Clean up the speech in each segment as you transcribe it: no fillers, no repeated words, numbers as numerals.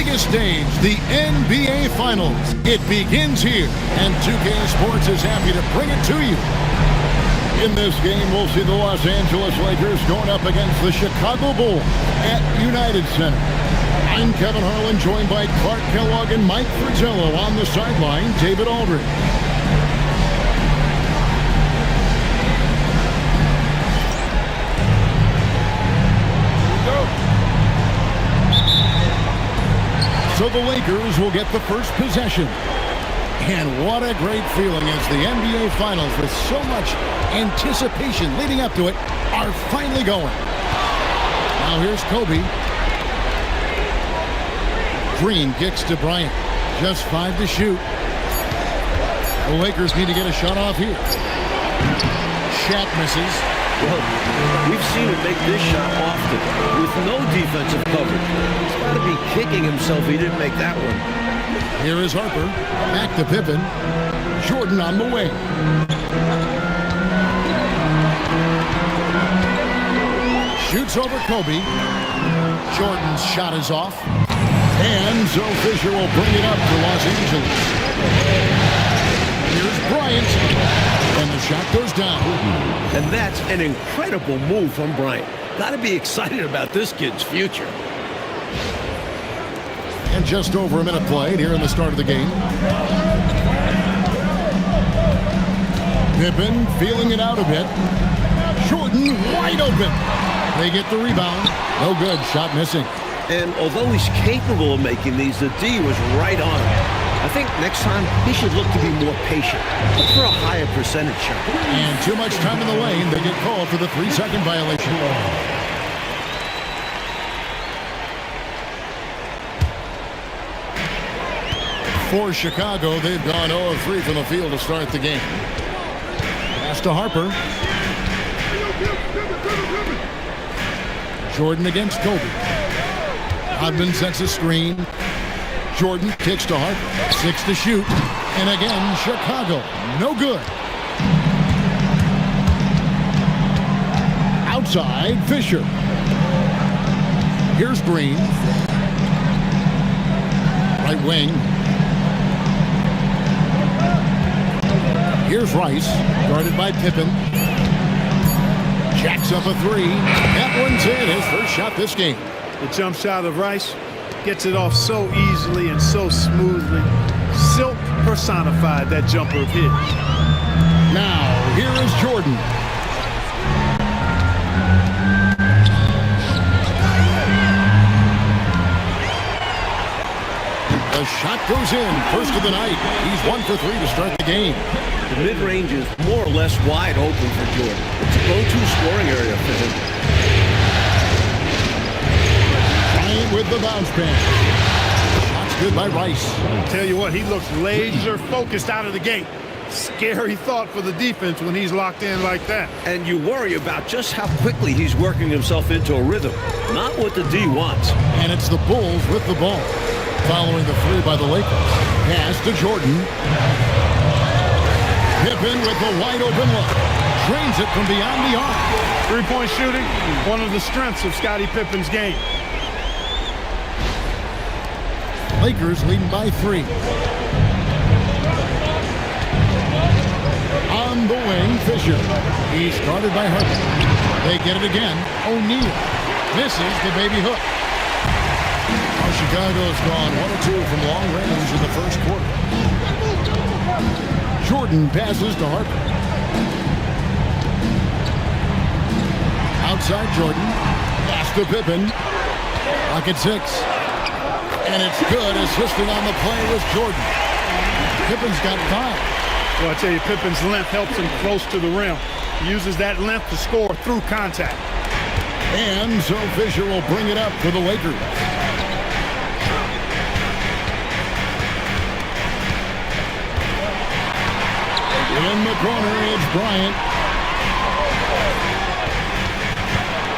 biggest stage, the NBA Finals. It begins here, and 2K Sports is happy to bring it to you. In this game, we'll see the Los Angeles Lakers going up against the Chicago Bulls at United Center. I'm Kevin Harlan, joined by Clark Kellogg and Mike Fratello. On the sideline, David Aldridge. So the Lakers will get the first possession. And what a great feeling as the NBA Finals, with so much anticipation leading up to it, are finally going. Now here's Kobe. Green kicks to Bryant. Just 5 to shoot. The Lakers need to get a shot off here. Shaq misses. Well, we've seen him make this shot often with no defensive coverage. He's got to be kicking himself he didn't make that one. Here is Harper. Back to Pippen. Jordan on the wing. Shoots over Kobe. Jordan's shot is off. And so Fisher will bring it up for Los Angeles. Here's Bryant. And the shot goes down. And that's an incredible move from Bryant. Got to be excited about this kid's future. And just over a minute played here in the start of the game. Pippen feeling it out a bit. Jordan wide open. They get the rebound. No good. Shot missing. And although he's capable of making these, the D was right on him. I think next time he should look to be more patient. Look for a higher percentage shot. And too much time in the lane. They get called for the 3-second violation. For Chicago, they've gone 0 of 3 from the field to start the game. Pass to Harper. Jordan against Kobe. Rodman sets a screen. Jordan kicks to Harper. 6 to shoot. And again, Chicago. No good. Outside, Fisher. Here's Green. Right wing. Here's Rice, guarded by Pippen. Jacks up a 3. That one's in. His first shot this game. The jump shot of Rice gets it off so easily and so smoothly. Silk personified that jumper of his. Now, here is Jordan. The shot goes in. First of the night. He's 1 for 3 to start the game. The mid-range is more or less wide open for Jordan. It's a go-to scoring area for him. Bryant with the bounce pass. Shots good by Rice. I'll tell you what, he looks laser focused out of the gate. Scary thought for the defense when he's locked in like that. And you worry about just how quickly he's working himself into a rhythm. Not what the D wants. And it's the Bulls with the ball. Following the 3 by the Lakers. Pass to Jordan. Pippen with the wide open look. Drains it from beyond the arc. Three-point shooting, one of the strengths of Scottie Pippen's game. Lakers leading by 3. On the wing, Fisher. He's guarded by Harper. They get it again. O'Neal misses the baby hook. Now Chicago's gone 1 of 2 from long range in the first quarter. Jordan passes to Harper. Outside Jordan. Pass to Pippen. Pocket 6. And it's good. Assisting on the play was Jordan. Pippen's got 5. Well, I tell you, Pippen's length helps him close to the rim. He uses that length to score through contact. And so Fisher will bring it up for the Lakers. In the corner, it's Bryant.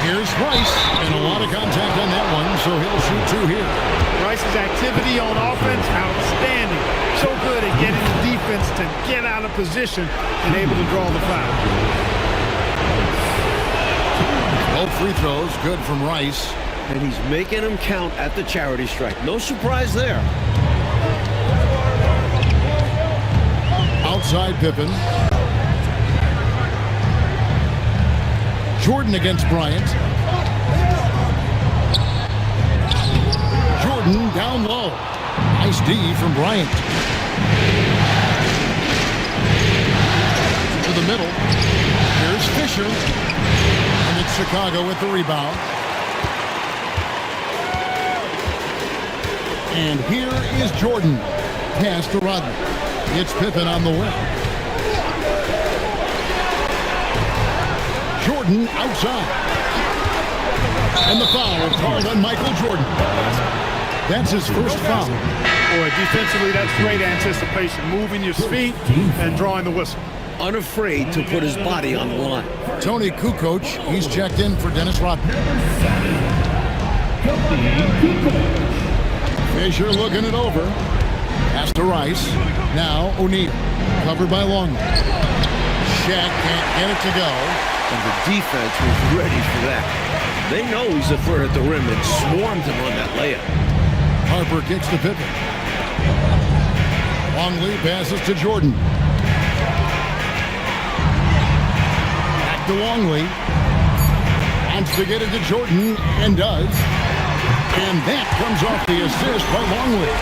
Here's Rice, and a lot of contact on that one, so he'll shoot 2 here. Rice's activity on offense, outstanding. So good at getting the defense to get out of position and able to draw the foul. Both free throws good from Rice. And he's making them count at the charity stripe. No surprise there. Outside Pippen. Jordan against Bryant. Jordan down low. Nice D from Bryant. To the middle. Here's Fisher. And it's Chicago with the rebound. And here is Jordan. Pass to Rodman. It's Pippen on the wing. Jordan outside. And the foul called on Michael Jordan. That's his first foul. Boy, defensively, that's great anticipation. Moving your feet and drawing the whistle. Unafraid to put his body on the line. Tony Kukoc, he's checked in for Dennis Rodman. Fisher looking it over. Pass to Rice. Now O'Neal. Covered by Longley. Shaq can't get it to go. And the defense was ready for that. They know he's a threat at the rim and swarmed him on that layup. Harper kicks to Pippen. Longley passes to Jordan. Back to Longley. Wants to get it to Jordan and does. And that comes off the assist by Longley.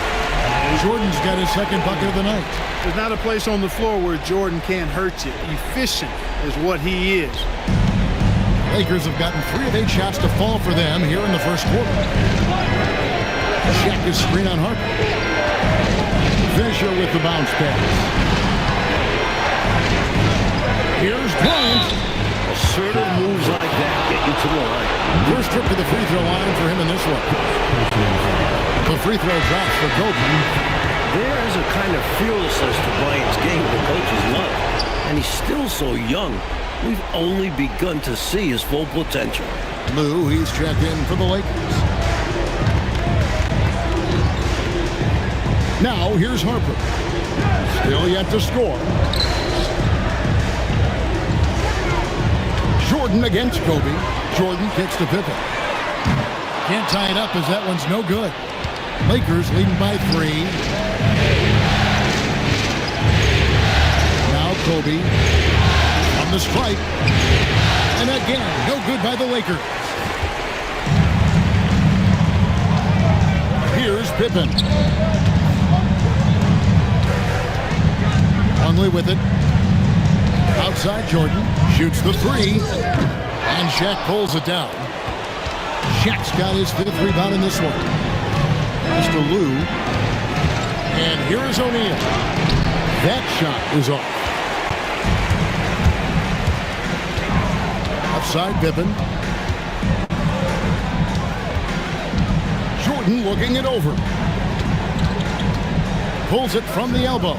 Jordan's got his second bucket of the night. There's not a place on the floor where Jordan can't hurt you. Efficient is what he is. Lakers have gotten 3 of 8 shots to fall for them here in the first quarter. Shaq is screen on Harper. Fisher with the bounce pass. Here's Bryant. Assertive moves like that get you to the line. First trip to the free throw line for him in this one. The free throw drops for Kobe. There is a kind of fearlessness to Bryant's game the coaches love. And he's still so young. We've only begun to see his full potential. Lou, he's checked in for the Lakers. Now, here's Harper. Still yet to score. Jordan against Kobe. Jordan kicks to Pippen. Can't tie it up as that one's no good. Lakers leading by 3. Now Kobe on the strike. And again, no good by the Lakers. Here's Pippen. Longley with it. Outside Jordan. Shoots the 3. And Shaq pulls it down. Shaq's got his 5th rebound in this one. Mr. Lou. And here is O'Neal. That shot is off. Outside Pippen. Jordan looking it over. Pulls it from the elbow.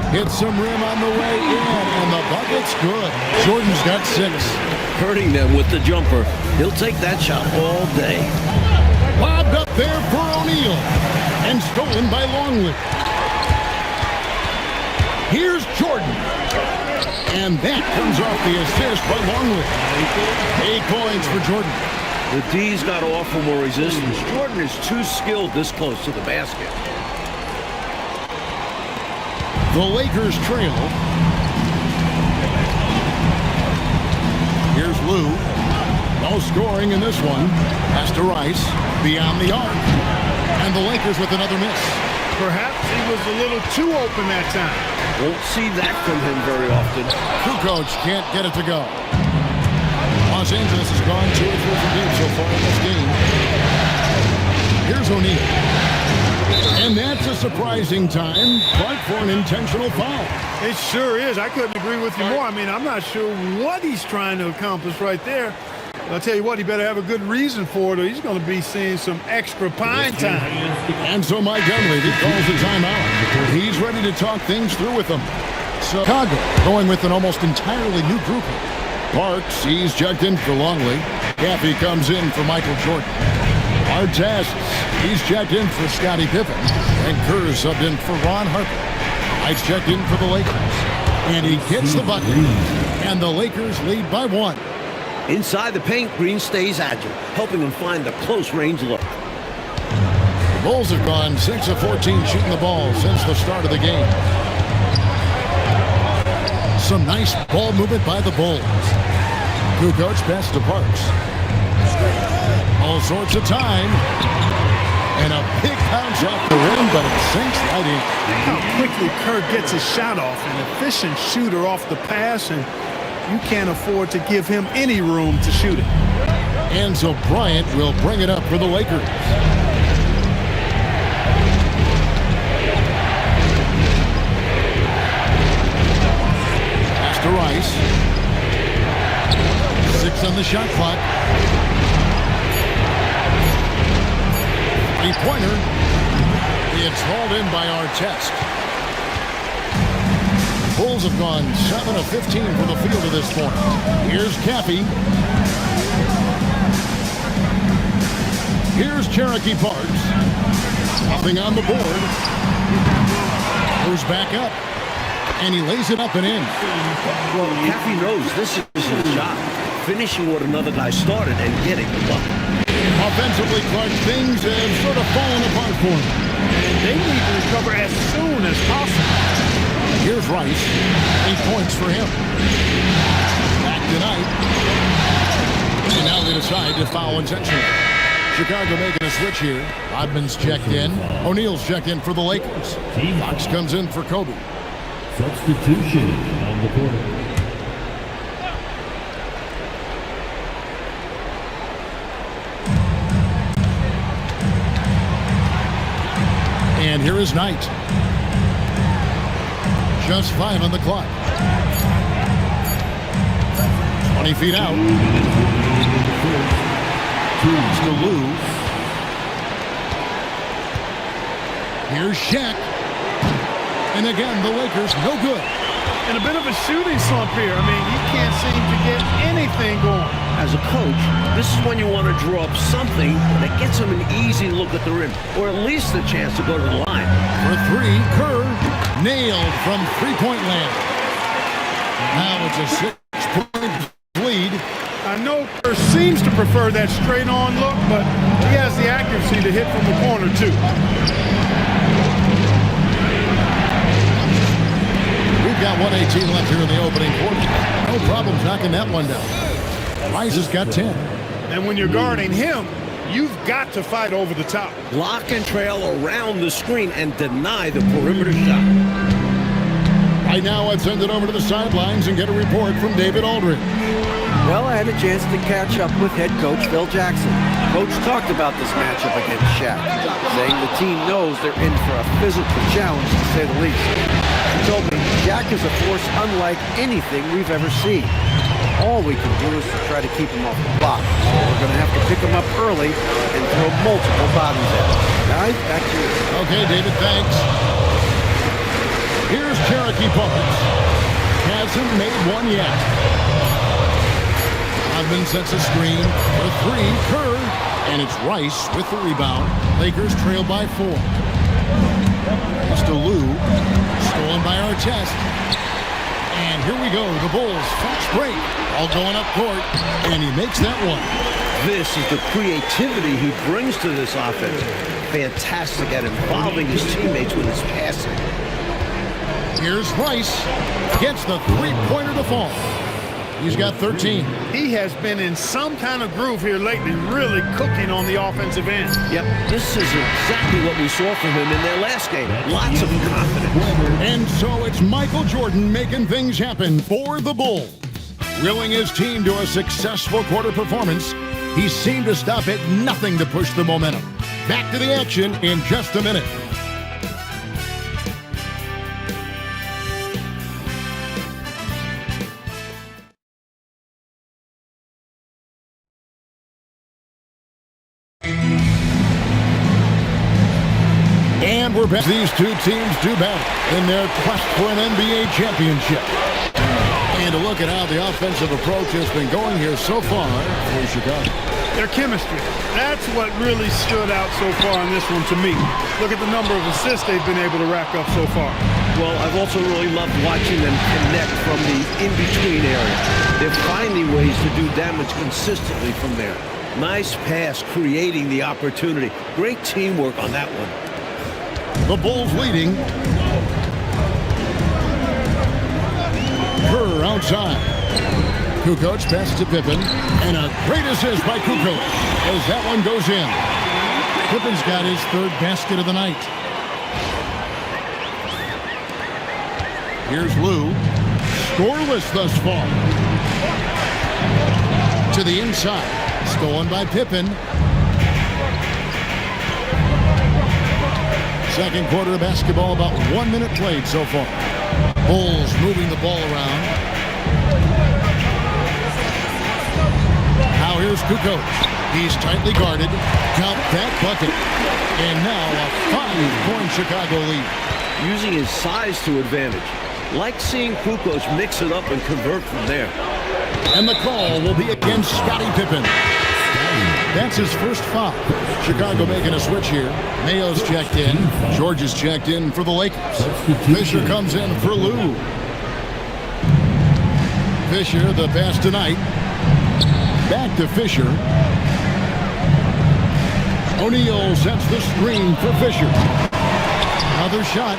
Hits some rim on the way in, and the bucket's good. Jordan's got 6. Hurting them with the jumper. He'll take that shot all day. Lobbed up there for O'Neal. And stolen by Longley. Here's Jordan. And that comes off the assist by Longley. 8 points for Jordan. The D's got to offer more resistance. Jordan is too skilled this close to the basket. The Lakers trail. Here's Lou. No scoring in this one. Pass to Rice. Beyond the arc. And the Lakers with another miss. Perhaps he was a little too open that time. Won't see that from him very often. Kukoc can't get it to go. Los Angeles has gone 2 or 3 from deep so far in this game. Here's O'Neal. And that's a surprising time, but for an intentional foul. It sure is. I couldn't agree with you more. I mean, I'm not sure what he's trying to accomplish right there. I'll tell you what, he better have a good reason for it, or he's going to be seeing some extra pine time. And so Mike Dunleavy calls a timeout. He's ready to talk things through with them. So Chicago going with an almost entirely new group. Parks, he's checked in for Longley. Caffey comes in for Michael Jordan. Artest, he's checked in for Scottie Pippen. And Kerr subbed in for Ron Harper. He's checked in for the Lakers. And he gets the bucket. And the Lakers lead by 1. Inside the paint, Green stays agile, helping him find the close-range look. The Bulls have gone 6 of 14 shooting the ball since the start of the game. Some nice ball movement by the Bulls. Kukoc pass to Parks. All sorts of time. And a big bounce off the rim, but it sinks right in. How quickly Kerr gets his shot off. An efficient shooter off the pass, and you can't afford to give him any room to shoot it. And so Bryant will bring it up for the Lakers. Pass to Rice. 6 on the shot clock. Three-pointer. It's hauled in by Artest. Bulls have gone 7 of 15 from the field at this point. Here's Cappy. Here's Cherokee Parks. Nothing on the board. Goes back up. And he lays it up and in. Well, Cappy knows this is his job. Finishing what another guy started and getting the bucket. Offensively, Clark, things have sort of fallen apart for him. And they need to recover as soon as possible. Here's Rice. 8 points for him. Back tonight. And now they decide to foul intentionally. Chicago making a switch here. Rodman's checked in. O'Neal's checked in for the Lakers. Fox comes in for Kobe. Substitution on the court. And here is Knight. Just 5 on the clock. 20 feet out. It's to Lou. Here's Shaq. And again, the Lakers no good. And a bit of a shooting slump here. I mean, he can't seem to get anything going. As a coach, this is when you want to draw up something that gets him an easy look at the rim, or at least a chance to go to the line. For 3, Kerr nailed from three-point land. Now it's a 6-point lead. I know Kerr seems to prefer that straight-on look, but he has the accuracy to hit from the corner, too. We've got 1:18 left here in the opening quarter. No problems knocking that one down. Rice has got 10. And when you're guarding him, you've got to fight over the top. Lock and trail around the screen and deny the perimeter shot. Right now, let's send it over to the sidelines and get a report from David Aldridge. Well, I had a chance to catch up with head coach Phil Jackson. Coach talked about this matchup against Shaq, saying the team knows they're in for a physical challenge, to say the least. He told me Shaq is a force unlike anything we've ever seen. All we can do is to try to keep him off the block. So we're going to have to pick him up early and throw multiple bodies at him. Guys, back to you. Okay, David, thanks. Here's Cherokee Parks. Hasn't made one yet. Rodman sets a screen for 3. Kerr. And it's Rice with the rebound. Lakers trail by 4. It's to Lou. Stolen by Artest. And here we go. The Bulls fast break. All going up court. And he makes that one. This is the creativity he brings to this offense. Fantastic at involving his teammates with his passing. Here's Rice. Gets the three-pointer to fall. He's got 13. He has been in some kind of groove here lately, really cooking on the offensive end. Yep, this is exactly what we saw from him in their last game. Lots of confidence. And so it's Michael Jordan making things happen for the Bulls. Willing his team to a successful quarter performance, he seemed to stop at nothing to push the momentum. Back to the action in just a minute. And we're back. These two teams do battle in their quest for an NBA championship. And to look at how the offensive approach has been going here so far for Chicago. Their chemistry. That's what really stood out so far in this one to me. Look at the number of assists they've been able to rack up so far. Well, I've also really loved watching them connect from the in-between area. They're finding ways to do damage consistently from there. Nice pass, creating the opportunity. Great teamwork on that one. The Bulls leading. Kerr outside. Kukoc passes to Pippen. And a great assist by Kukoc as that one goes in. Pippen's got his third basket of the night. Here's Lou. Scoreless thus far. To the inside. Stolen by Pippen. Second quarter of basketball, about 1 minute played so far. Bulls moving the ball around. Now here's Kukoc. He's tightly guarded. Count that bucket. And now a 5-point Chicago lead. Using his size to advantage. Like seeing Kukoc mix it up and convert from there. And the call will be against Scottie Pippen. That's his first foul. Chicago making a switch here. Mayo's checked in. George is checked in for the Lakers. Fisher comes in for Lou. Fisher, the pass tonight. Back to Fisher. O'Neal sets the screen for Fisher. Another shot.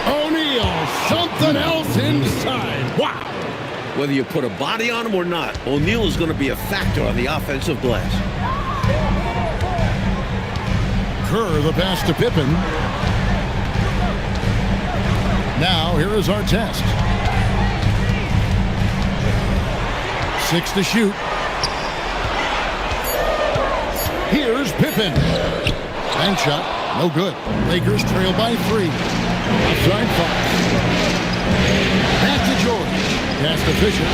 O'Neal, something else inside. Wow. Whether you put a body on him or not, O'Neal is going to be a factor on the offensive glass. Kerr, the pass to Pippen. Now, here is our test. 6 to shoot. Here's Pippen. Bank shot, no good. Lakers trail by 3. Offside foul. Back to George. Pass to Fisher.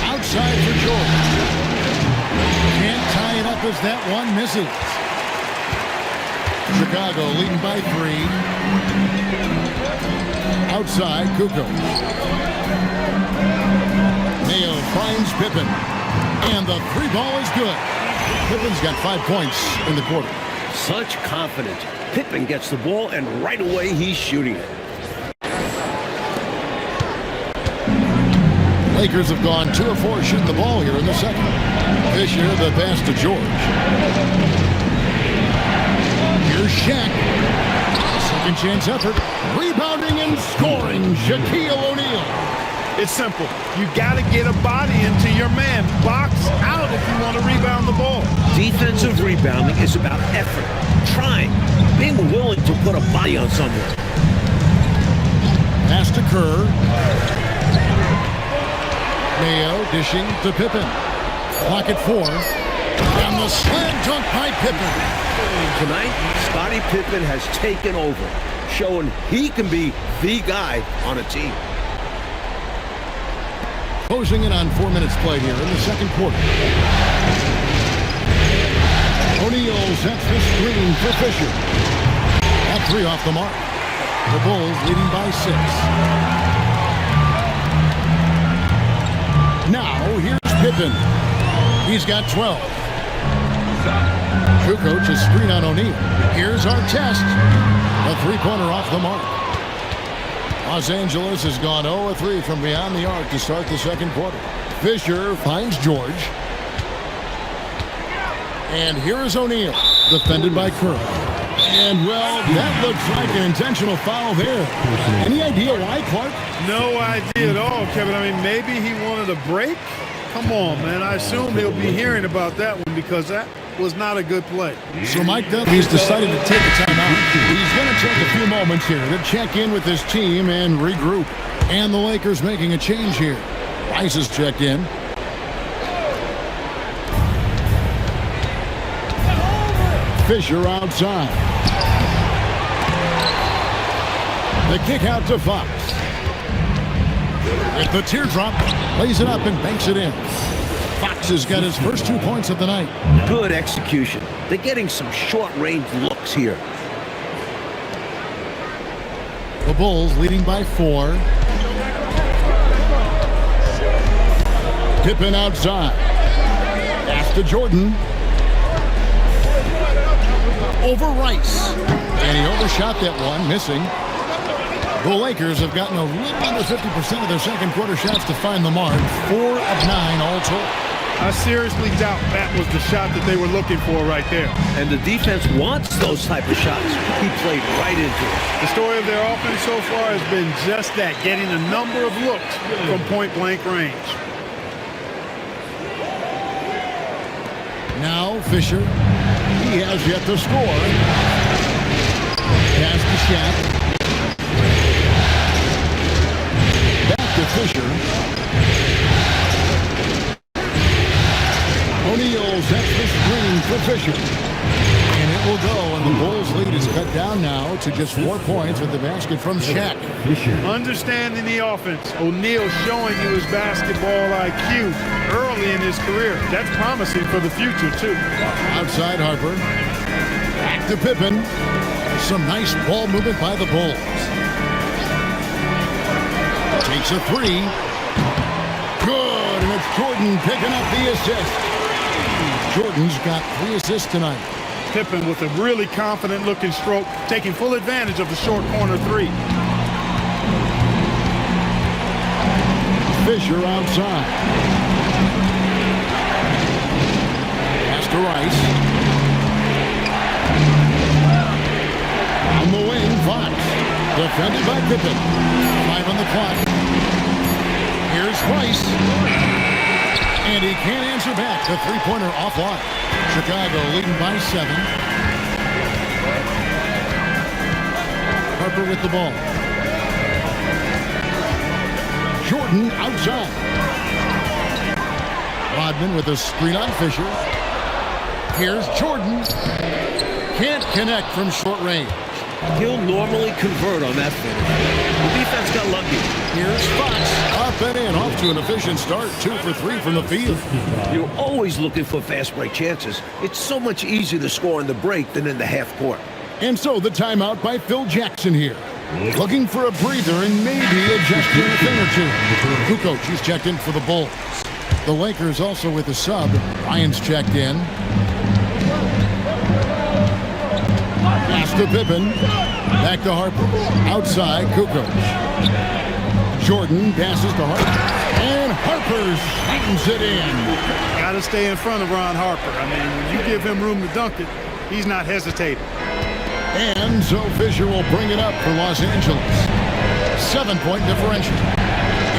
Outside for George. Can't tie it up as that one misses. Chicago leading by 3. Outside, Kukoc. Mayo finds Pippen. And the 3 ball is good. Pippen's got 5 points in the quarter. Such confidence. Pippen gets the ball, and right away he's shooting it. Lakers have gone 2 of 4 shooting the ball here in the second. Fisher, the pass to George. Here's Shaq. Second chance effort. Rebounding and scoring, Shaquille O'Neal. It's simple. You got to get a body into your man. Box out if you want to rebound the ball. Defensive rebounding is about effort, trying, being willing to put a body on someone. Pass to Kerr. Mayo dishing to Pippen. Clock at 4. And the slam dunk by Pippen. Tonight, Scottie Pippen has taken over, showing he can be the guy on a team. Closing in on 4 minutes played here in the second quarter. O'Neal sets the screen for Fisher. At 3 off the mark. The Bulls leading by 6. Now here's Pippen. He's got 12. Kukoc is screen on O'Neal. Here's our test. A 3-pointer off the mark. Los Angeles has gone 0-3 from beyond the arc to start the second quarter. Fisher finds George. And here is O'Neal, defended by Kerr. And, well, that looks like an intentional foul there. Any idea why, Clark? No idea at all, Kevin. I mean, maybe he wanted a break. Come on, man. I assume he'll be hearing about that one because that was not a good play. So Mike Dunphy's decided to take a timeout. He's going to take a few moments here to check in with his team and regroup. And the Lakers making a change here. Rice is checked in. Fisher outside. The kick out to Fox. At the teardrop, lays it up and banks it in. Fox has got his first 2 points of the night. Good execution. They're getting some short-range looks here. The Bulls leading by 4. Pippen outside. Pass to Jordan. over Rice. And he overshot that one, missing. The Lakers have gotten a little under 50% of their second quarter shots to find the mark. 4 of 9 all told. I seriously doubt that was the shot that they were looking for right there. And the defense wants those type of shots. He played right into it. The story of their offense so far has been just that, getting a number of looks from point-blank range. Now Fisher, he has yet to score. Pass to Shaq. Back to Fisher. O'Neal sets the screen for Fisher. And it will go, and the Bulls' lead is cut down now to just 4 points with the basket from Shaq. Understanding the offense, O'Neal showing you his basketball IQ early in his career. That's promising for the future, too. Outside Harper. Back to Pippen. Some nice ball movement by the Bulls. Takes a three. Good, and it's Jordan picking up the assist. Jordan's got 3 assists tonight. Pippen with a really confident-looking stroke, taking full advantage of the short corner three. Fisher outside. Pass to Rice. On the wing, Fox. Defended by Pippen. 5 on the clock. Here's Rice. And he can't answer back. The three-pointer offline. Chicago leading by 7. Harper with the ball. Jordan outside. Rodman with a screen on Fisher. Here's Jordan. Can't connect from short range. He'll normally convert on that finish. The defense got lucky. Here's Fox. Up and in. Off to an efficient start. 2 for 3 from the field. You're always looking for fast break chances. It's so much easier to score in the break than in the half court. And so the timeout by Phil Jackson here. Looking for a breather and maybe adjusting a thing or two. Kukoc, he's checked in for the Bulls. The Lakers also with a sub. Bryant's checked in. Pass to Pippen. Back to Harper. Outside, Kukoc. Jordan passes to Harper. And Harper slams it in. Got to stay in front of Ron Harper. I mean, when you give him room to dunk it, he's not hesitating. And so Fisher will bring it up for Los Angeles. 7-point differential.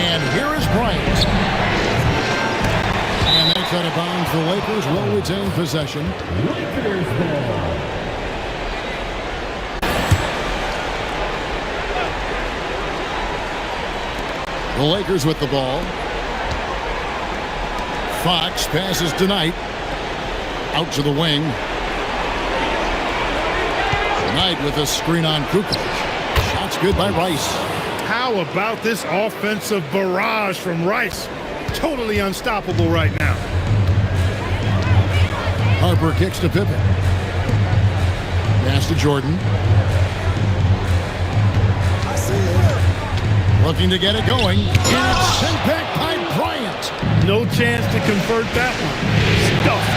And here is Bryant. And that's out of bounds. The Lakers will retain possession. Lakers ball. The Lakers with the ball. Fox passes to Knight. Out to the wing. Knight with a screen on Kukoc. Shots good by Rice. How about this offensive barrage from Rice? Totally unstoppable right now. Harper kicks to Pippen. Pass to Jordan. Looking to get it going. And it's sent back by Bryant. No chance to convert that one. Stuffed.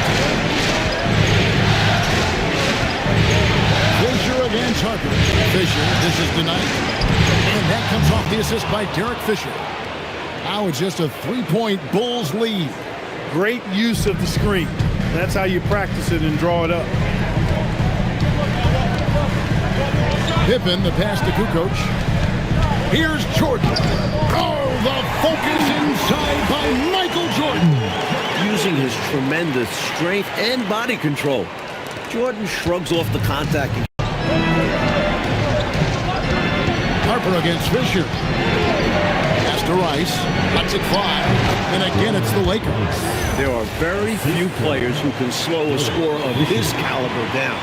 Fisher against Harper. Fisher, this is denied. And that comes off the assist by Derek Fisher. Now it's just a 3-point Bulls lead. Great use of the screen. That's how you practice it and draw it up. Pippen, the pass to Kukoc. Here's Jordan. Oh, the focus inside by Michael Jordan. Using his tremendous strength and body control. Jordan shrugs off the contact. Harper against Fisher. Pass to Rice. Lets it fly. And again, it's the Lakers. There are very few players who can slow a score of his caliber down.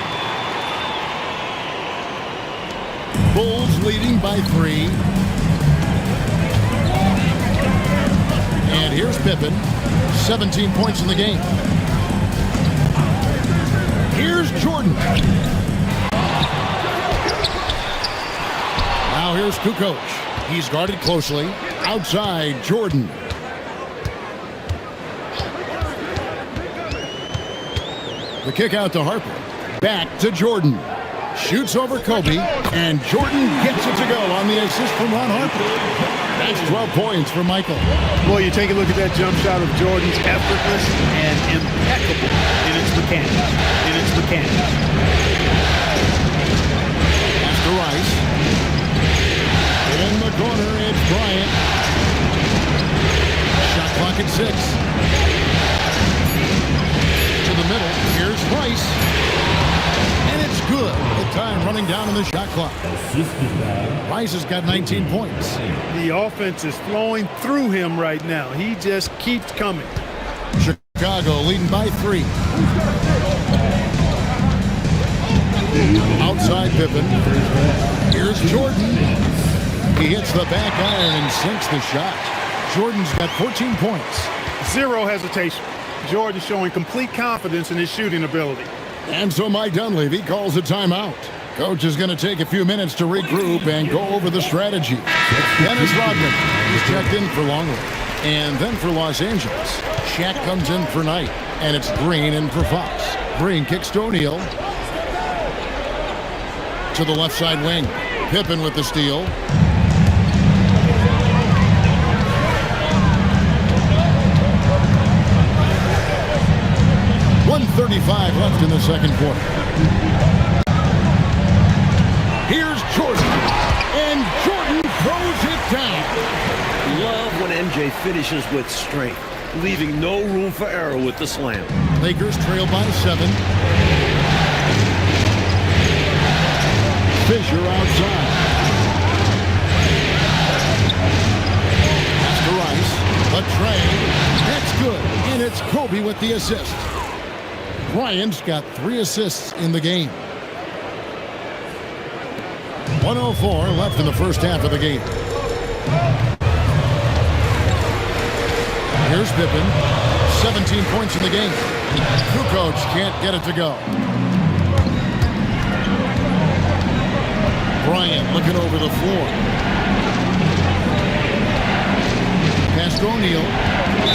Bulls leading by 3. And here's Pippen. 17 points in the game. Here's Jordan. Now here's Kukoc. He's guarded closely. Outside, Jordan. The kick out to Harper. Back to Jordan. Shoots over Kobe, and Jordan gets it to go on the assist from Ron Harper. That's 12 points for Michael. Boy, you take a look at that jump shot of Jordan's, effortless and impeccable in its mechanics. Pass to Rice. In the corner, it's Bryant. Shot clock at 6. To the middle, here's Rice. And it's good. The time running down on the shot clock. Rice has got 19 points. The offense is flowing through him right now. He just keeps coming. Chicago leading by 3. Outside Pippen. Here's Jordan. He hits the back iron and sinks the shot. Jordan's got 14 points. Zero hesitation. Jordan showing complete confidence in his shooting ability. And so Mike Dunleavy calls a timeout. Coach is going to take a few minutes to regroup and go over the strategy. Dennis Rodman is checked in for Longley. And then for Los Angeles, Shaq comes in for Knight. And it's Green in for Fox. Green kicks to O'Neal. To the left side wing. Pippen with the steal. .135 left in the second quarter. Here's Jordan. And Jordan throws it down. Love when MJ finishes with strength, leaving no room for error with the slam. Lakers trail by 7. Fisher outside. Pass to Rice. A tray. That's good. And it's Kobe with the assist. Bryant's got 3 assists in the game. 1:04 left in the first half of the game. Here's Pippen. 17 points in the game. Kukoc can't get it to go. Bryant looking over the floor. Pass to O'Neal.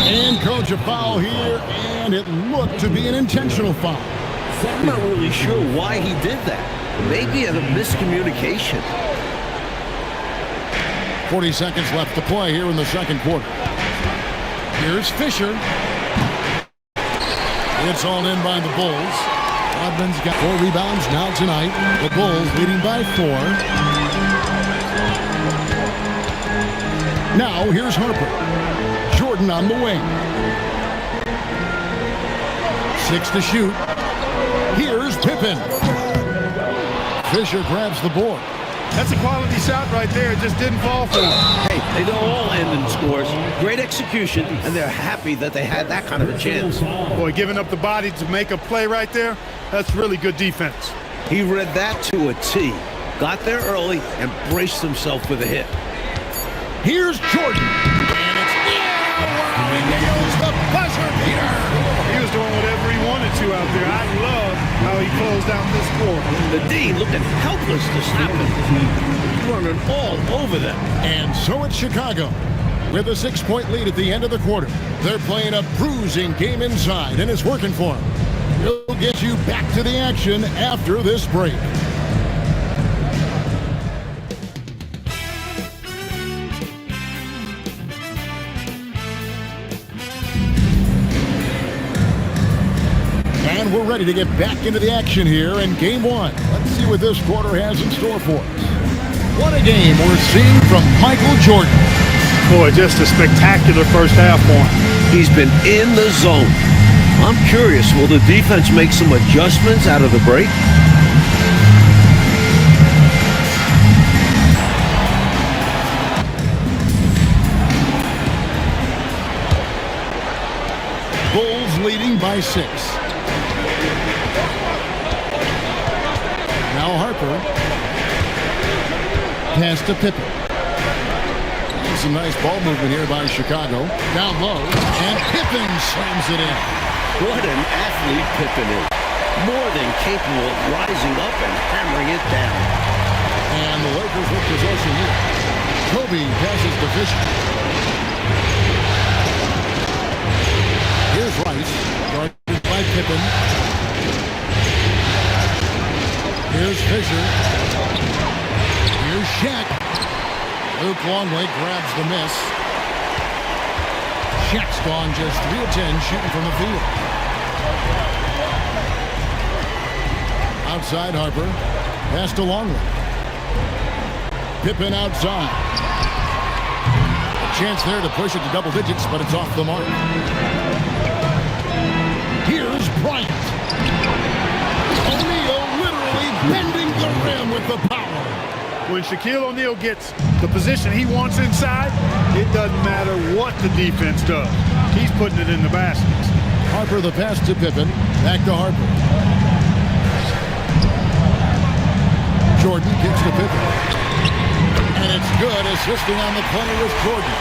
And coach, a foul here, and it looked to be an intentional foul. I'm not really sure why he did that. Maybe a miscommunication. 40 seconds left to play here in the second quarter. Here's Fisher. It's all in by the Bulls. Rodman's got 4 rebounds now tonight. The Bulls leading by 4. Now here's Harper. Jordan on the wing. 6 to shoot. Here's Pippen. Fisher grabs the board. That's a quality shot right there. It just didn't fall for him. Hey, they don't all end in scores. Great execution, and they're happy that they had that kind of a chance. Boy, giving up the body to make a play right there, that's really good defense. He read that to a T. Got there early and braced himself with a hit. Here's Jordan. And it's he nails the buzzer beater. He was doing whatever he wanted to out there. I love how he closed out this quarter. The D looking helpless to stop him. Running all over them. And so it's Chicago with a 6-point lead at the end of the quarter. They're playing a bruising game inside, and it's working for them. We'll get you back to the action after this break. And we're ready to get back into the action here in Game 1. Let's see what this quarter has in store for us. What a game we're seeing from Michael Jordan. Boy, just a spectacular first half for him. He's been in the zone. I'm curious, will the defense make some adjustments out of the break? Bulls leading by 6. Now Harper. Pass to Pippen. And some nice ball movement here by Chicago. Down low, and Pippen slams it in. What an athlete Pippen is. More than capable of rising up and hammering it down. And the Lakers with possession here. Kobe passes to Fisher. Here's Rice, guarded by Pippen. Fisher. Here's Shaq. Luke Longley grabs the miss. Shaq's gone just 3 of 10 shooting from the field. Outside Harper. Pass to Longley. Pippen outside. A chance there to push it to double digits, but it's off the mark. Here's Bryant. O'Neal literally bending the rim with the power. When Shaquille O'Neal gets the position he wants inside, it doesn't matter what the defense does. He's putting it in the baskets. Harper the pass to Pippen. Back to Harper. Jordan kicks to Pippen. And it's good. Assisting on the play with Jordan.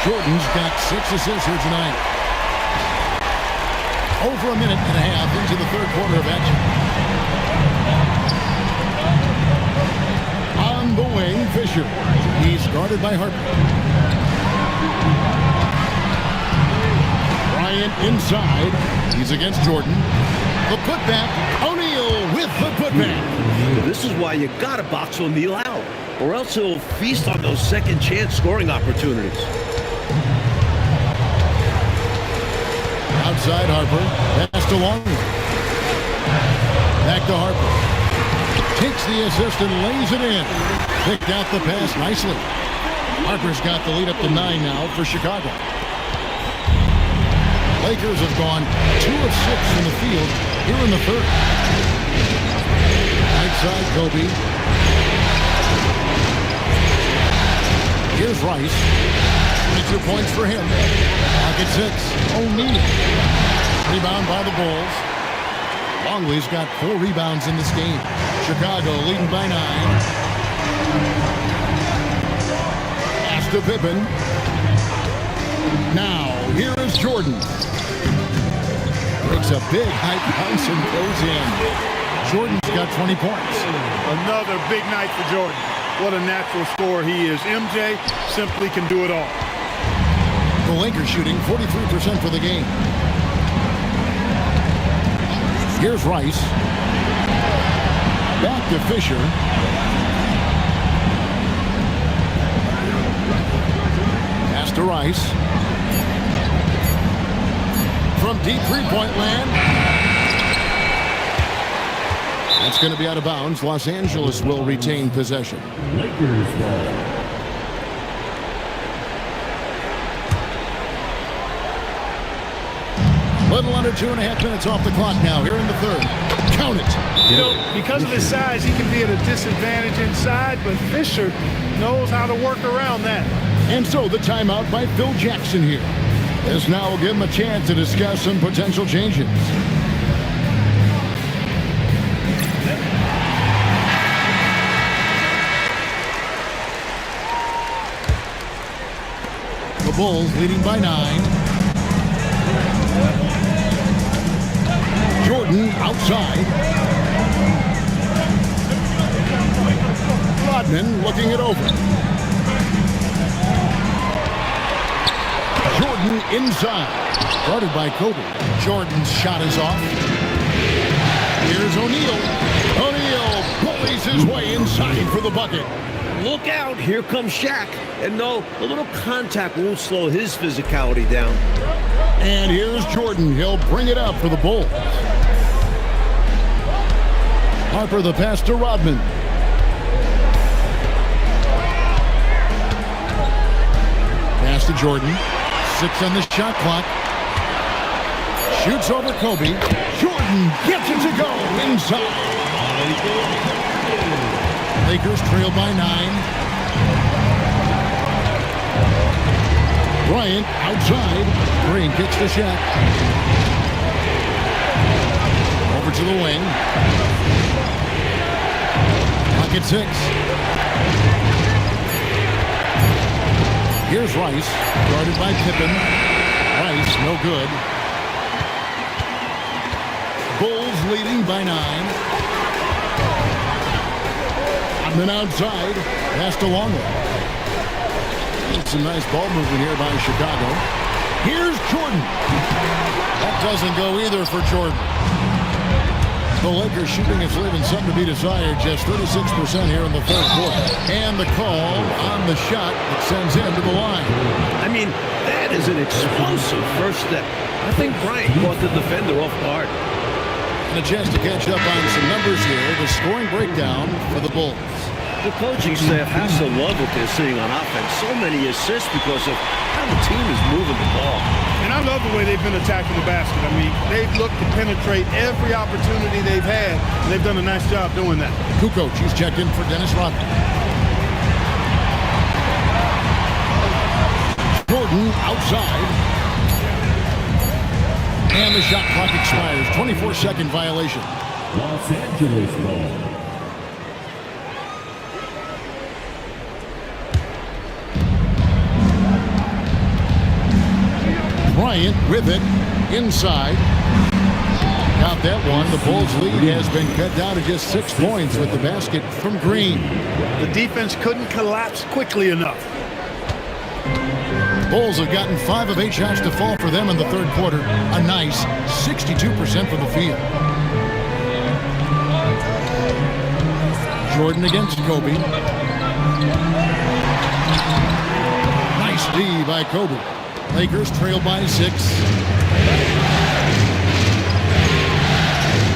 Jordan's got 6 assists here tonight. Over a minute and a half into the third quarter of action. On the wing, Fisher. He's guarded by Harper. Bryant inside. He's against Jordan. The putback. O'Neal with the putback. This is why you got to box O'Neal out, or else he'll feast on those second chance scoring opportunities. Outside Harper. Pass to Longley. Back to Harper. Takes the assist and lays it in. Picked out the pass nicely. Harper's got the lead up to 9 now for Chicago. Lakers have gone 2 of 6 in the field here in the third. Right side Kobe. Here's Rice. 22 points for him. Pocket 6. O'Neal. Rebound by the Bulls. Longley's got 4 rebounds in this game. Chicago leading by 9. Pass to Pippen. Now, here is Jordan. Takes a big high bounce and goes in. Jordan's got 20 points. Another big night for Jordan. What a natural scorer he is. MJ simply can do it all. The Lakers shooting 43% for the game. Here's Rice. Back to Fisher. Pass to Rice. From deep three-point land. That's going to be out of bounds. Los Angeles will retain possession. Lakers ball. Little under 2.5 minutes off the clock now here in the third. Count it. You know, because of his size, he can be at a disadvantage inside, but Fisher knows how to work around that. And so the timeout by Phil Jackson here. This now will give him a chance to discuss some potential changes. The Bulls leading by 9. Jordan outside. Rodman looking it over. Jordan inside. Guarded by Kobe. Jordan's shot is off. Here's O'Neal. O'Neal bullies his way inside for the bucket. Look out, here comes Shaq. And no, a little contact won't slow his physicality down. And here's Jordan. He'll bring it up for the Bulls. Harper the pass to Rodman. Pass to Jordan. 6 on the shot clock. Shoots over Kobe. Jordan gets it to go inside. Lakers trail by 9. Bryant outside. Green kicks to Shaq. Over to the wing. Pocket 6. Here's Rice, guarded by Pippen. Rice, no good. Bulls leading by 9. Rodman outside. Pass to Longley. Some nice ball movement here by Chicago. Here's Jordan. That doesn't go either for Jordan. The Lakers shooting is leaving some to be desired, just 36% here in the third quarter. And the call on the shot that sends him to the line. I mean, that is an explosive first step. I think Bryant caught the defender off guard. And a chance to catch up on some numbers here. The scoring breakdown for the Bulls. The coaching staff has to love what they're seeing on offense. So many assists because of how the team is moving the ball. And I love the way they've been attacking the basket. I mean, they've looked to penetrate every opportunity they've had, and they've done a nice job doing that. Kukoc, he's checked in for Dennis Rodman. Jordan outside. And the shot clock expires. 24-second violation. Los Angeles ball. Bryant with it inside. Got that one. The Bulls' lead has been cut down to just 6 points with the basket from Green. The defense couldn't collapse quickly enough. Bulls have gotten 5 of 8 shots to fall for them in the third quarter. A nice 62% from the field. Jordan against Kobe. Nice D by Kobe. Lakers trail by 6.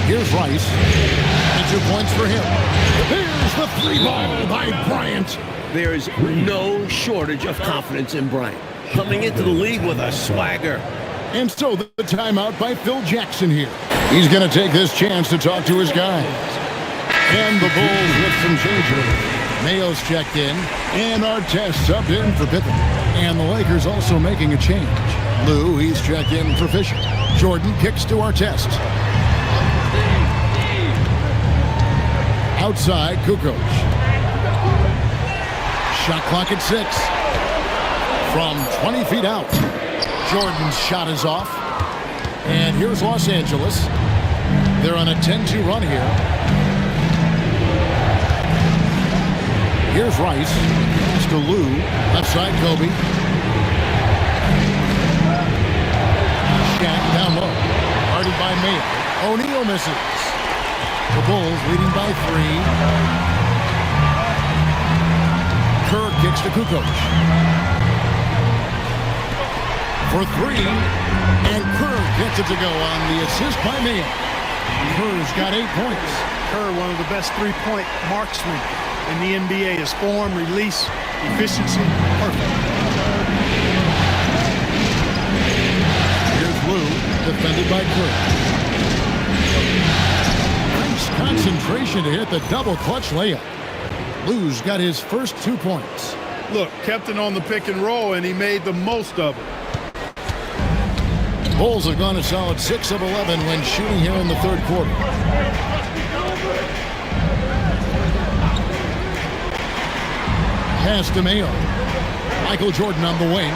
Here's Rice. And 2 points for him. Here's the 3 ball by Bryant. There is no shortage of confidence in Bryant. Coming into the league with a swagger. And so the timeout by Phil Jackson here. He's going to take this chance to talk to his guys. And the Bulls with some changes. Mayo's checked in, and Artest subbed in for Pippen. And the Lakers also making a change. Lou, he's checked in for Fisher. Jordan kicks to Artest. Outside, Kukoc. Shot clock at 6. From 20 feet out. Jordan's shot is off. And here's Los Angeles. They're on a 10-2 run here. Here's Rice. Pass to Lou. Left side, Kobe. Shaq down low. Guarded by Mayo. O'Neal misses. The Bulls leading by 3. Kerr kicks to Kukoc. For 3. And Kerr gets it to go on the assist by Mayo. Kerr's got 8 points. Kerr, one of the best three-point marksmen in the NBA. His form, release, efficiency, perfect. Here's Lou, defended by Kerr. Nice concentration to hit the double clutch layup. Lou's got his first 2 points. Look, kept it on the pick and roll, and he made the most of it. Bulls have gone a solid 6 of 11 when shooting here in the third quarter. Pass to Mayo. Michael Jordan on the wing.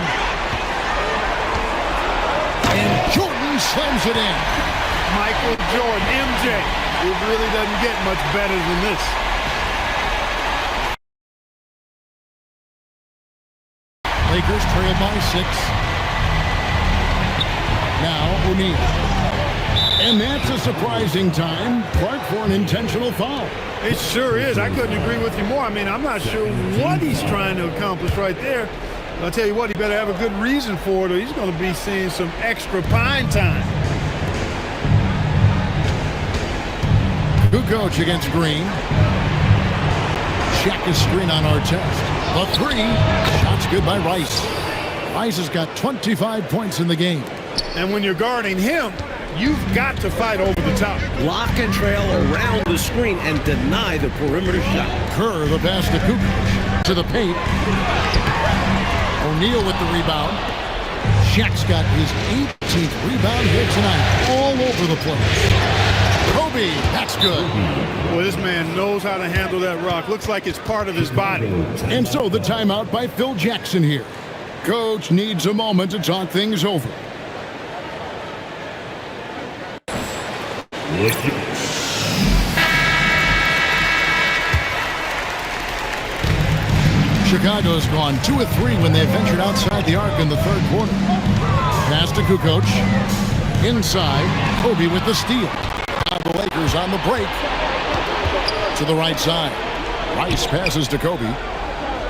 And Jordan slams it in. Michael Jordan, MJ. It really doesn't get much better than this. Lakers trail by 6. Now O'Neal. And that's a surprising time, Clark, for an intentional foul. It sure is. I couldn't agree with you more. I mean, I'm not sure what he's trying to accomplish right there. I'll tell you what, he better have a good reason for it, or he's going to be seeing some extra pine time. Kukoc against Green. Shaq is screen on Artest. The 3. Shots good by Rice. Rice has got 25 points in the game. And when you're guarding him, you've got to fight over the top. Lock and trail around the screen and deny the perimeter shot. Kerr, the pass to Kukoc. To the paint. O'Neal with the rebound. Shaq's got his 18th rebound here tonight. All over the place. Kobe, that's good. Boy, this man knows how to handle that rock. Looks like it's part of his body. And so the timeout by Phil Jackson here. Coach needs a moment to talk things over. Chicago's gone 2 of 3 when they ventured outside the arc in the third quarter. Pass to Kukoc. Inside, Kobe with the steal. Now the Lakers on the break to the right side. Rice passes to Kobe.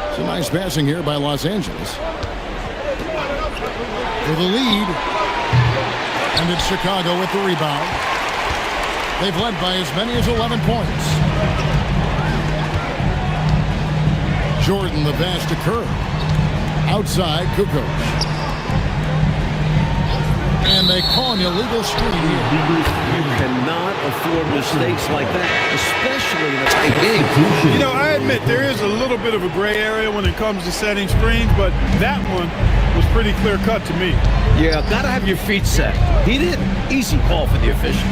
It's a nice passing here by Los Angeles. For the lead. And it's Chicago with the rebound. They've led by as many as 11 points. Jordan the pass to Kerr. Outside, Kukoc. And they call an illegal screen here. You cannot afford mistakes like that, especially in a tight game. You know, I admit there is a little bit of a gray area when it comes to setting screens, but that one was pretty clear cut to me. Yeah, gotta have your feet set. He didn't. Easy call for the officials.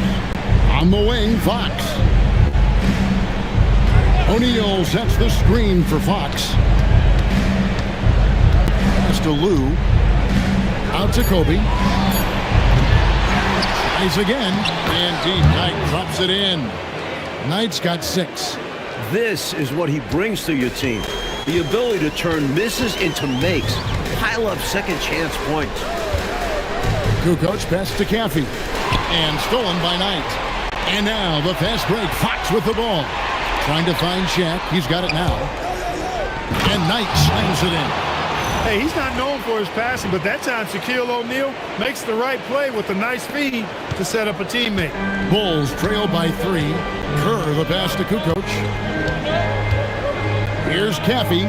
On the wing, Fox. O'Neal sets the screen for Fox. Pass to Lou. Out to Kobe. Nice again. And deep. Knight drops it in. Knight's got 6. This is what he brings to your team. The ability to turn misses into makes. Pile up second chance points. Kukoc pass to Caffey. And stolen by Knight. And now the fast break. Fox with the ball. Trying to find Shaq. He's got it now. And Knight slams it in. Hey, he's not known for his passing, but that time Shaquille O'Neal makes the right play with a nice feed to set up a teammate. Bulls trail by 3. Kerr the pass to Kukoc. Here's Caffey.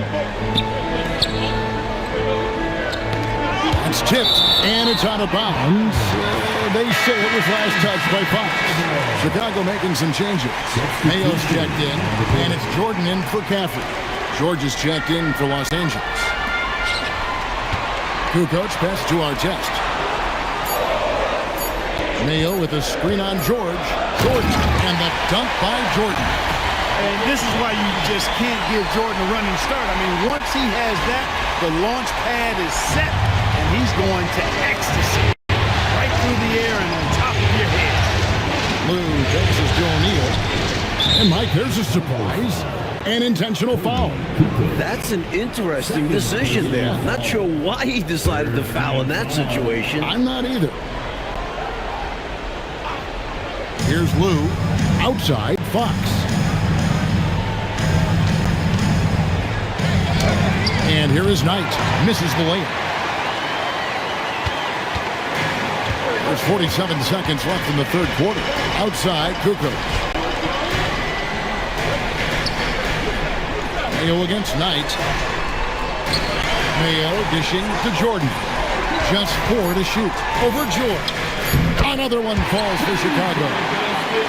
It's tipped, and it's out of bounds. They say it was last touched by Fox. Chicago making some changes. Mayo's checked in, and it's Jordan in for Caffey. George is checked in for Los Angeles. Kukoc pass to Artest. Mayo with a screen on George. Jordan, and the dunk by Jordan. And this is why you just can't give Jordan a running start. I mean, once he has that, the launch pad is set, and he's going to ecstasy. Right through the air and on top of your head. Lou passes to O'Neal. And Mike, there's a surprise. An intentional foul. That's an interesting decision there. Not sure why he decided to foul in that situation. I'm not either. Here's Lou. Outside, Fox. And here is Knight. Misses the layup. There's 47 seconds left in the third quarter. Outside, Kukoc. Mayo against Knight. Mayo dishing to Jordan. Just 4 to shoot. Over George. Another one falls for Chicago.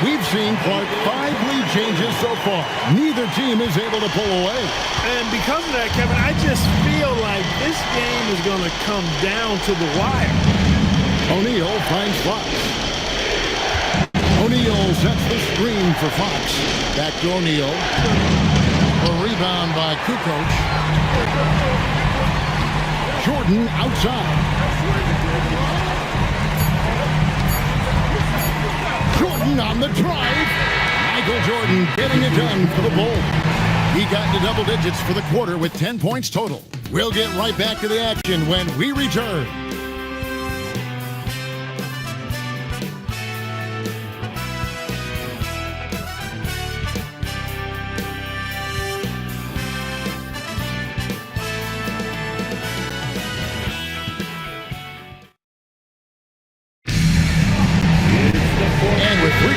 We've seen, Clark, 5 lead changes so far. Neither team is able to pull away. And because of that, Kevin, I just feel like this game is going to come down to the wire. O'Neal finds Fox. O'Neal sets the screen for Fox. Back to O'Neal. A rebound by Kukoc. Jordan outside. Jordan on the drive. Michael Jordan getting it done for the Bulls. He got to double digits for the quarter with 10 points total. We'll get right back to the action when we return.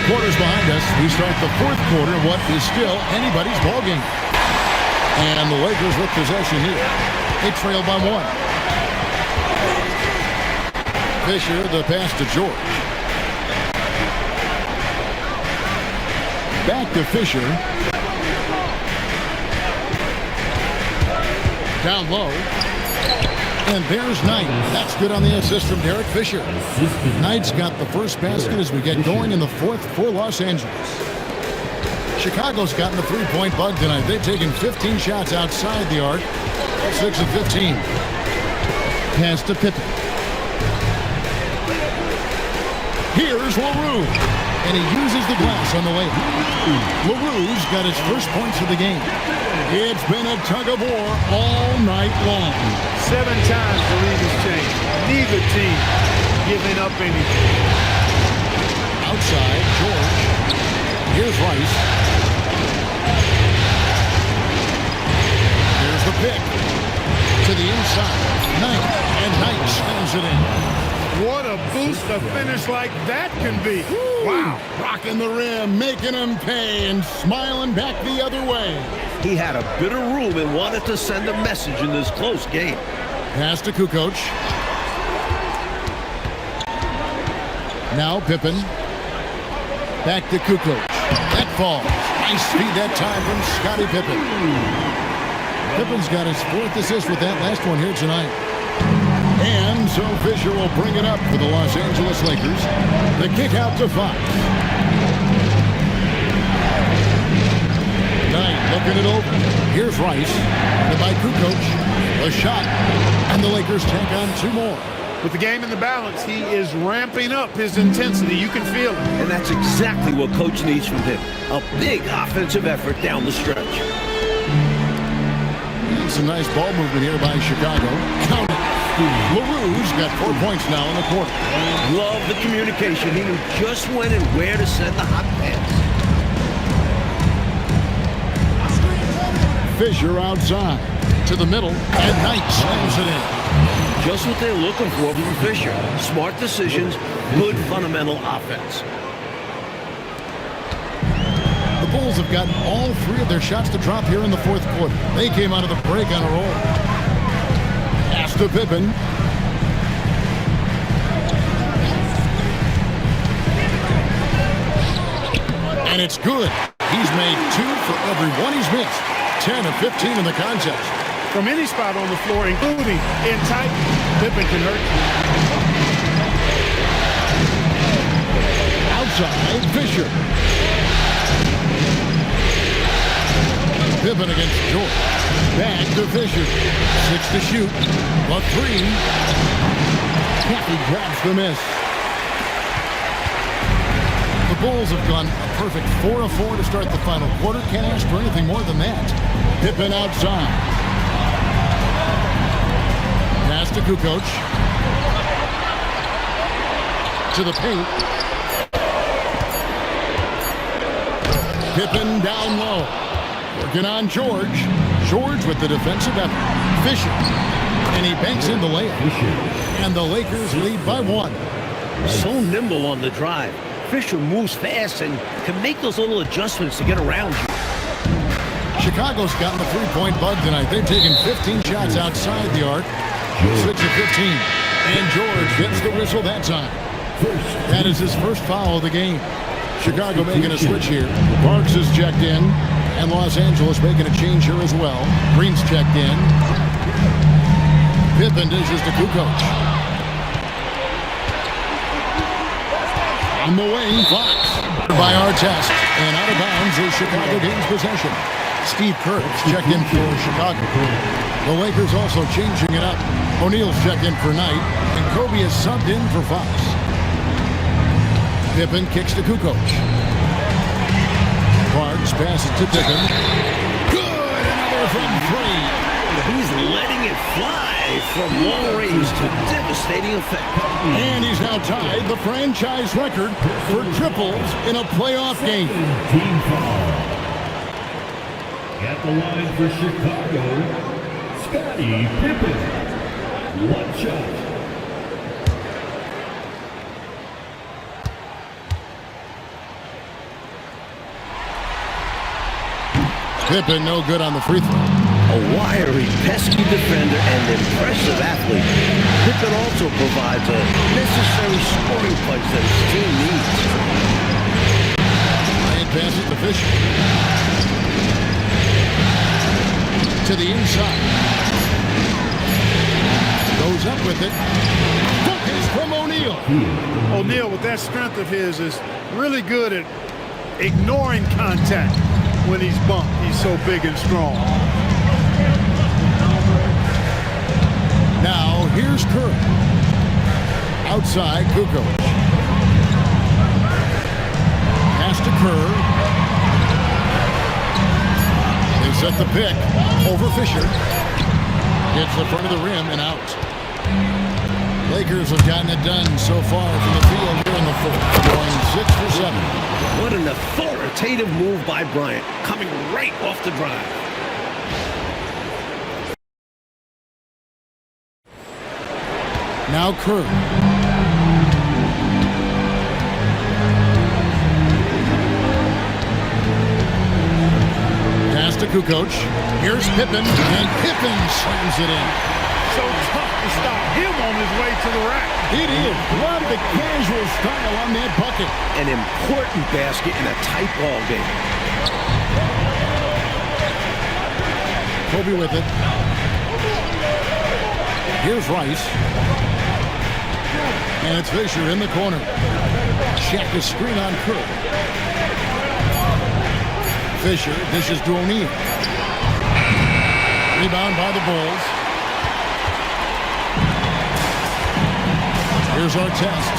Quarters behind us, we start the fourth quarter, what is still anybody's ballgame. And the Lakers with possession here. They trail by 1. Fisher, the pass to George. Back to Fisher. Down low. And there's Knight. That's good on the assist from Derek Fisher. Knight's got the first basket as we get going in the fourth for Los Angeles. Chicago's gotten the three-point bug tonight. They've taken 15 shots outside the arc. 6 of 15. Pass to Pippen. Here's LaRue. And he uses the glass on the way. LaRue's got his first points of the game. It's been a tug-of-war all night long. 7 times the lead has changed. Neither team giving up anything. Outside, George. outside. Knight, and Knight slams it in. What a boost a finish like that can be. Wow. Rocking the rim, making him pay, and smiling back the other way. He had a bit of room and wanted to send a message in this close game. Pass to Kukoc. Now Pippen. Back to Kukoc. That falls. Nice speed that time from Scottie Pippen. Pippen's got his 4th assist with that last one here tonight. And so Fisher will bring it up for the Los Angeles Lakers. The kick out to Fox. Knight looking it over. Here's Rice. And by Kukoc. A shot. And the Lakers tack on 2 more. With the game in the balance, he is ramping up his intensity. You can feel it. And that's exactly what Coach needs from him. A big offensive effort down the stretch. And some nice ball movement here by Chicago. Count it. LaRue's got 4 points now in the quarter. Love the communication. He knew just when and where to send the hot pass. Fisher outside. To the middle. And Knight slams it in. Just what they're looking for from Fisher. Smart decisions, good fundamental offense. The Bulls have gotten all 3 of their shots to drop here in the 4th quarter. They came out of the break on a roll. Pass to Pippen. And it's good. He's made 2 for every one he's missed. 10 of 15 in the contest. From any spot on the floor, including in tight, Pippen can hurt you. Outside, Fisher. Pippen against George. Back to Fisher. 6 to shoot. A 3. Cappy grabs the miss. The Bulls have gone a perfect 4 of 4 to start the final quarter. Can't ask for anything more than that. Pippen outside. Pass to Kukoc. To the paint. Pippen down low. Working on George. George with the defensive effort. Fisher. And he banks in the layup. And the Lakers lead by 1. So nimble on the drive. Fisher moves fast and can make those little adjustments to get around you. Chicago's gotten the 3-point bug tonight. They've taken 15 shots outside the arc. 6 of 15. And George gets the whistle that time. That is his first foul of the game. Chicago making a switch here. Parks is checked in. And Los Angeles making a change here as well. Green's checked in. Pippen dishes to Kukoc. On the wing, Fox. By Artest. And out of bounds as Chicago gains possession. Steve Kerr's checked in for Chicago. The Lakers also changing it up. O'Neal's checked in for Knight, and Kobe is subbed in for Fox. Pippen kicks to Kukoc. Parks passes to Pippen. Good! Another from 3. He's letting it fly from long range to devastating effect. And he's now tied the franchise record for triples in a playoff game. Team foul. At the line for Chicago, Scottie Pippen. 1 shot. Pippen no good on the free throw. A wiry, pesky defender and impressive athlete. Pippen also provides a necessary scoring punch that his team needs. Bryant passes to Fisher. To the inside. Goes up with it. Focus from O'Neal. O'Neal, with that strength of his, is really good at ignoring contact when he's bumped. He's so big and strong. Now, here's Curry. Outside, Kukoc. Pass to Kerr. They set the pick over Fisher. Hits the front of the rim and out. Lakers have gotten it done so far from the field here in the 4th, going 6 for 7. What an authoritative move by Bryant, coming right off the drive. Now Kerr. Pass to Kukoc. Here's Pippen, and Pippen slams it in. So tough to stop him on his way to the rack. It is. Love the casual style on that bucket. An important basket in a tight ball game. Kobe with it. Here's Rice. And it's Fisher in the corner. Shaq a screen on Kerr. Fisher dishes to O'Neal. Rebound by the Bulls. Here's our test.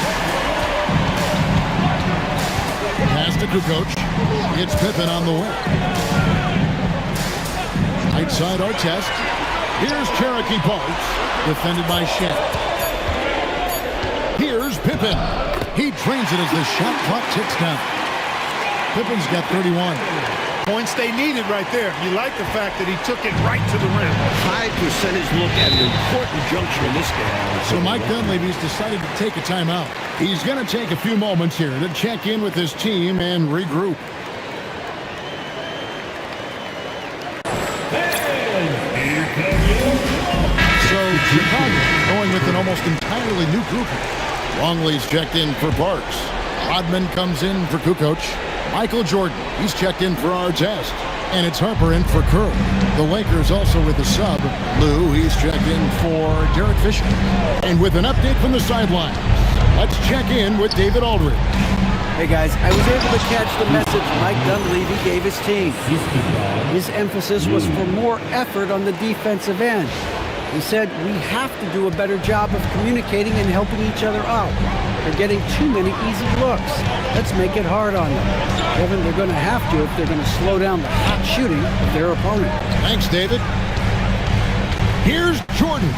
Pass to Kukoc. It's Pippen on the way. Right side our test. Here's Cherokee Parks. Defended by Shaq. Here's Pippen. He trains it as the shot clock ticks down. Pippen's got 31. Points they needed right there. You like the fact that he took it right to the rim. High percentage look at an important juncture in this game. So Mike Dunleavy's decided to take a timeout. He's going to take a few moments here to check in with his team and regroup. So Chicago going with an almost entirely new group. Longley's checked in for Parks. Rodman comes in for Kukoc. Michael Jordan, he's checked in for our test. And it's Harper in for Kerr. The Lakers also with a sub. Lou, he's checked in for Derek Fisher. And with an update from the sidelines, let's check in with David Aldridge. Hey guys, I was able to catch the message Mike Dunleavy gave his team. His emphasis was for more effort on the defensive end. He said we have to do a better job of communicating and helping each other out. They're getting too many easy looks. Let's make it hard on them. Kevin, they're going to have to if they're going to slow down the hot shooting of their opponent. Thanks, David. Here's Jordan.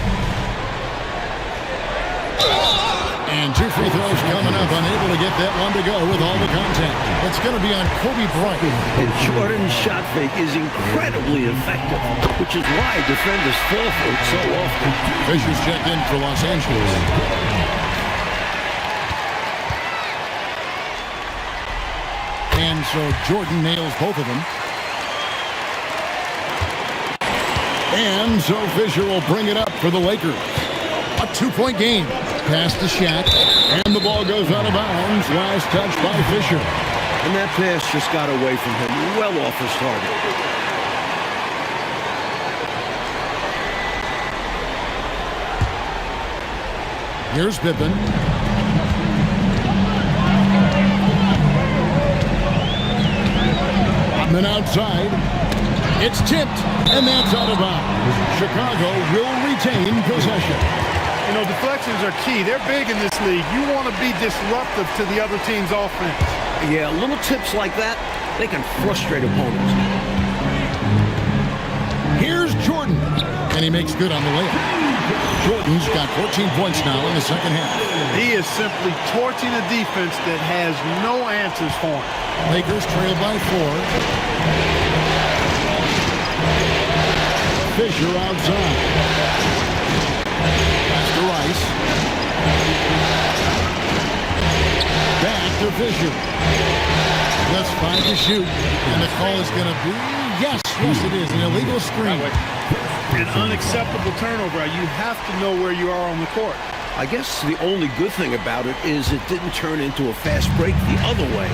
And 2 free throws coming up, unable to get that one to go with all the contact. It's going to be on Kobe Bryant. And Jordan's shot fake is incredibly effective, which is why defenders fall for it so often. Fisher's checked in for Los Angeles. And so Jordan nails both of them. And so Fisher will bring it up for the Lakers. A 2-point game. Pass to Shaq. And the ball goes out of bounds. Last touch by Fisher. And that pass just got away from him, well off his target. Here's Pippen. And then outside. It's tipped, and that's out of bounds. Chicago will retain possession. You know, deflections are key. They're big in this league. You want to be disruptive to the other team's offense. Yeah, little tips like that, they can frustrate opponents. Here's Jordan, and he makes good on the layup. Jordan's got 14 points now in the second half. He is simply torching a defense that has no answers for him. Lakers trail by 4. Fisher outside. Pass to Rice. Back to Fisher. Just 5 to shoot. And the call is going to be, yes, it is, an illegal screen. An unacceptable turnover. You have to know where you are on the court. I guess the only good thing about it is it didn't turn into a fast break the other way.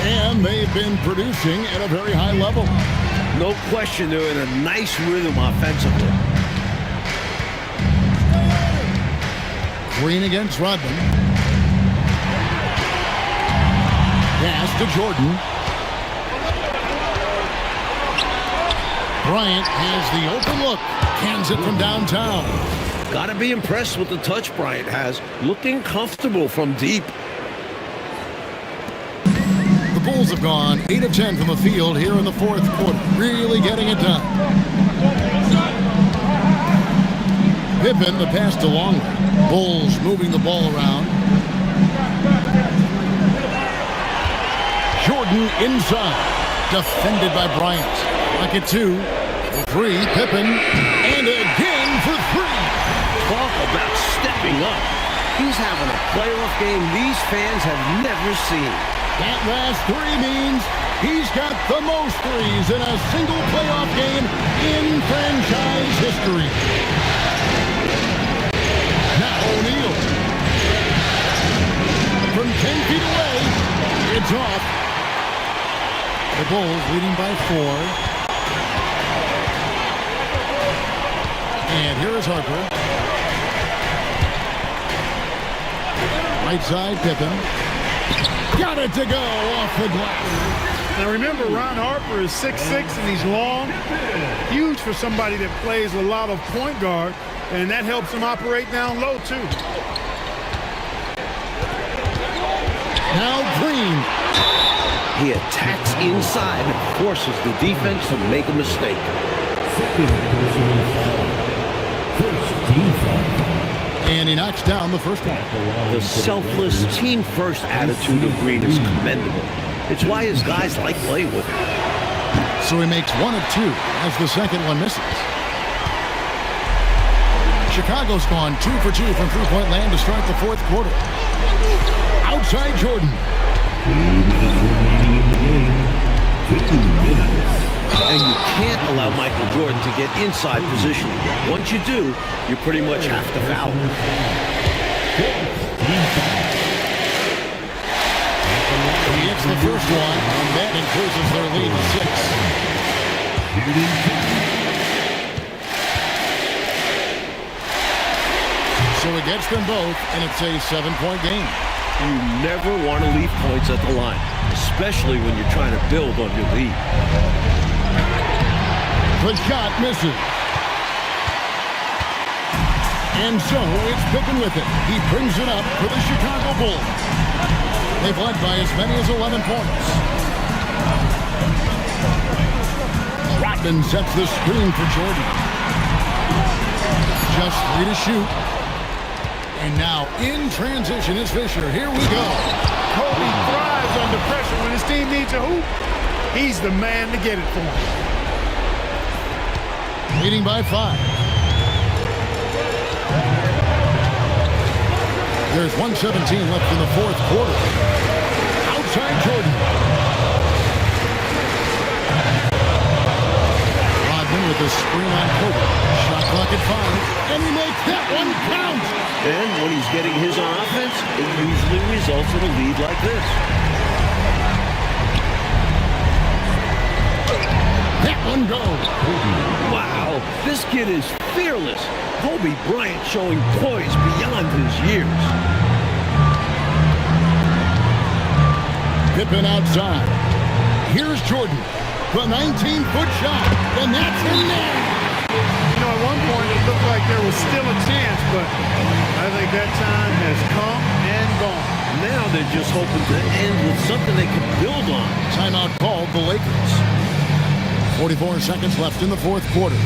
And they've been producing at a very high level. No question, they're in a nice rhythm offensively. Green against Rodman. Pass to Jordan. Bryant has the open look. Cans it from downtown. Gotta be impressed with the touch Bryant has. Looking comfortable from deep. The Bulls have gone 8 of 10 from the field here in the fourth quarter. Really getting it done. Pippen, the pass to Longley. Bulls moving the ball around. Jordan inside. Defended by Bryant. Back at 2. For 3, Pippen. And again for 3. Talk about stepping up. He's having a playoff game these fans have never seen. That last three means he's got the most threes in a single playoff game in franchise history. Now O'Neal. From 10 feet away, it's off. The Bulls leading by 4. And here is Harper. Right side, Pippen. Got it to go off the glass. Now remember, Ron Harper is 6'6", and he's long. Huge for somebody that plays a lot of point guard, and that helps him operate down low, too. Now Green. He attacks inside and forces the defense to make a mistake. Second personal foul. First team foul. And he knocks down the first one. The selfless, team-first attitude of Green is commendable. It's why his guys like playing with him. So he makes 1 of 2 as the second one misses. Chicago's gone 2 for 2 from three-point land to start the fourth quarter. Outside Jordan. 2 minutes remaining in the game. 2 minutes. And you can't allow Michael Jordan to get inside position. Once you do, you pretty much have to foul him. He hits the first one, and that increases their lead to 6. So he gets them both, and it's a 7-point game. You never want to leave points at the line, especially when you're trying to build on your lead. The shot misses. And so it's Pippen with it. He brings it up for the Chicago Bulls. They've led by as many as 11 points. Rodman sets the screen for Jordan. Just 3 to shoot. And now in transition is Fisher. Here we go. Kobe thrives under pressure. When his team needs a hoop, he's the man to get it for him. Leading by 5. There's 1:17 left in the fourth quarter. Outside Jordan. Rodman with a screen on Kobe. Shot clock at 5. And he makes that one count. And when he's getting his on offense, it usually results in a lead like this. That one goes. Wow, this kid is fearless. Kobe Bryant showing poise beyond his years. Pippen outside. Here's Jordan. The 19-foot shot. And that's in there. You know, at one point it looked like there was still a chance, but I think that time has come and gone. Now they're just hoping to end with something they can build on. Timeout called the Lakers. 44 seconds left in the fourth quarter.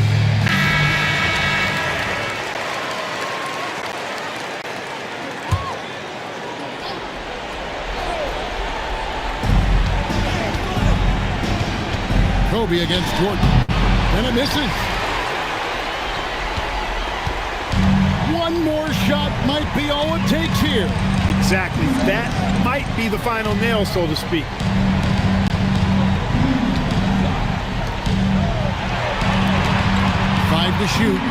Kobe against Jordan. And it misses. One more shot might be all it takes here. Exactly. That might be the final nail, so to speak. To shoot.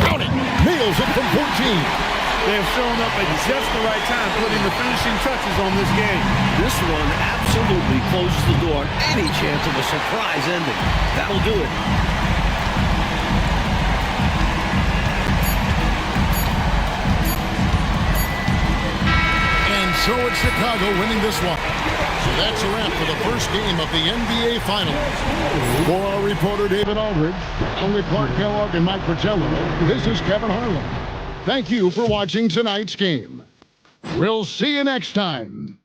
Count it. Nails it from 14. They have shown up at just the right time, putting the finishing touches on this game. This one absolutely closes the door on any chance of a surprise ending. That'll do it. And so it's Chicago winning this one. So that's a wrap for the first game of the NBA Finals. For our reporter David Aldridge, only Clark Kellogg and Mike Fratello, this is Kevin Harlan. Thank you for watching tonight's game. We'll see you next time.